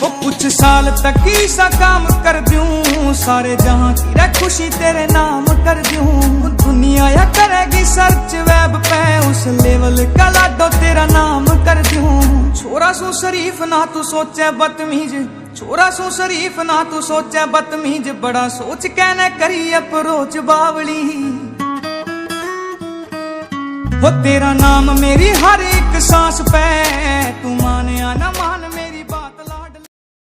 ओ कुछ साल तक ही सा काम कर दूं, सारे जहां की रे खुशी तेरे नाम कर दूं। दुनिया या करेगी सर्च वेब पे, उस लेवल का लाडो तेरा नाम कर दूं। छोरा सू शरीफ ना तू सोचे बदतमीज, छोरा सू शरीफ ना तू सोचे बदतमीज, बड़ा सोच कहने करी अप्रोच बावली। वो तेरा नाम मेरी हर एक सांस पे, तू माने या ना मान।